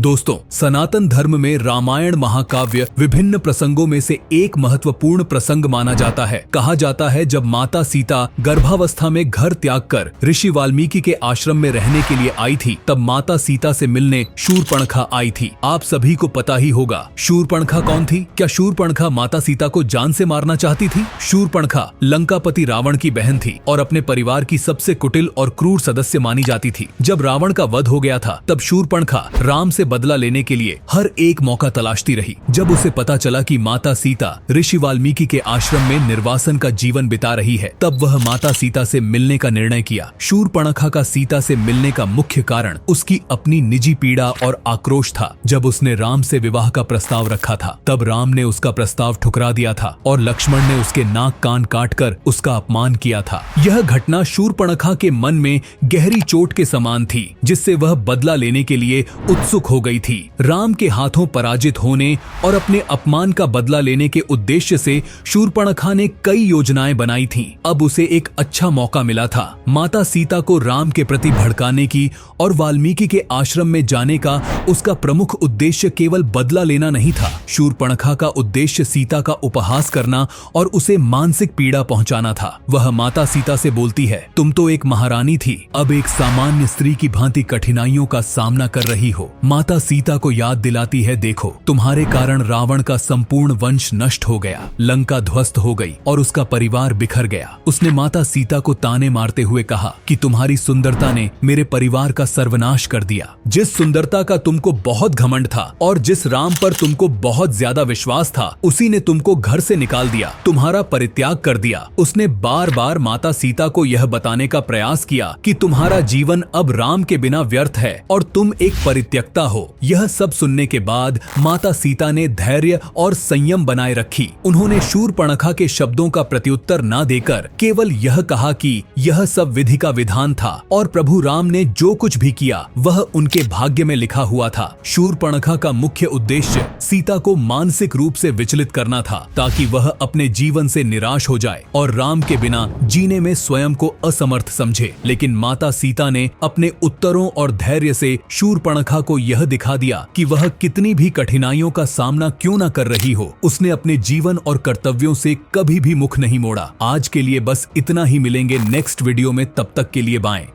दोस्तों, सनातन धर्म में रामायण महाकाव्य विभिन्न प्रसंगों में से एक महत्वपूर्ण प्रसंग माना जाता है। कहा जाता है जब माता सीता गर्भावस्था में घर त्याग कर ऋषि वाल्मीकि के आश्रम में रहने के लिए आई थी, तब माता सीता से मिलने शूर्पणखा आई थी। आप सभी को पता ही होगा शूर्पणखा कौन थी। क्या शूर्पणखा माता सीता को जान से मारना चाहती थी? शूर्पणखा लंकापति रावण की बहन थी और अपने परिवार की सबसे कुटिल और क्रूर सदस्य मानी जाती थी। जब रावण का वध हो गया था, तब शूर्पणखा राम से बदला लेने के लिए हर एक मौका तलाशती रही। जब उसे पता चला कि माता सीता ऋषि वाल्मीकि के आश्रम में निर्वासन का जीवन बिता रही है, तब वह माता सीता से मिलने का निर्णय किया। शूर्पणखा का सीता से मिलने का मुख्य कारण उसकी अपनी निजी पीड़ा और आक्रोश था। जब उसने राम से विवाह का प्रस्ताव रखा था, तब राम ने उसका प्रस्ताव ठुकरा दिया था और लक्ष्मण ने उसके नाक कान काटकर उसका अपमान किया था। यह घटना शूर्पणखा के मन में गहरी चोट के समान थी, जिससे वह बदला लेने के लिए उत्सुक हो गई थी। राम के हाथों पराजित होने और अपने अपमान का बदला लेने के उद्देश्य से शूर्पणखा ने कई योजनाएं बनाई थीं। अब उसे एक अच्छा मौका मिला था माता सीता को राम के प्रति भड़काने की, और वाल्मीकि के आश्रम में जाने का उसका प्रमुख उद्देश्य केवल बदला लेना नहीं था। शूर्पणखा का उद्देश्य सीता का उपहास करना और उसे मानसिक पीड़ा पहुंचाना था। वह माता सीता से बोलती है, तुम तो एक महारानी थी, अब एक सामान्य स्त्री की भांति कठिनाइयों का सामना कर रही हो। माता सीता को याद दिलाती है, देखो तुम्हारे कारण रावण का संपूर्ण वंश नष्ट हो गया, लंका ध्वस्त हो गई और उसका परिवार बिखर गया। उसने माता सीता को ताने मारते हुए कहा कि तुम्हारी सुंदरता ने मेरे परिवार का सर्वनाश कर दिया। जिस सुंदरता का तुमको बहुत घमंड था और जिस राम पर तुमको बहुत ज्यादा विश्वास था, उसी ने तुमको घर से निकाल दिया, तुम्हारा परित्याग कर दिया। उसने बार बार माता सीता को यह बताने का प्रयास किया कि तुम्हारा जीवन अब राम के बिना व्यर्थ है और तुम एक परित्यक्ता हो। यह सब सुनने के बाद माता सीता ने धैर्य और संयम बनाए रखी। उन्होंने शूर्पणखा के शब्दों का प्रत्युत्तर न देकर केवल यह कहा कि यह सब विधि का विधान था और प्रभु राम ने जो कुछ भी किया वह उनके भाग्य में लिखा हुआ था। शूर्पणखा का मुख्य उद्देश्य सीता को मानसिक रूप से विचलित करना था, ताकि वह अपने जीवन से निराश हो जाए और राम के बिना जीने में स्वयं को असमर्थ समझे। लेकिन माता सीता ने अपने उत्तरों और धैर्य से शूर्पणखा को यह दिखा दिया कि वह कितनी भी कठिनाइयों का सामना क्यों न कर रही हो, उसने अपने जीवन और कर्तव्यों से कभी भी मुख नहीं मोड़ा। आज के लिए बस इतना ही, मिलेंगे नेक्स्ट वीडियो में, तब तक के लिए बाय।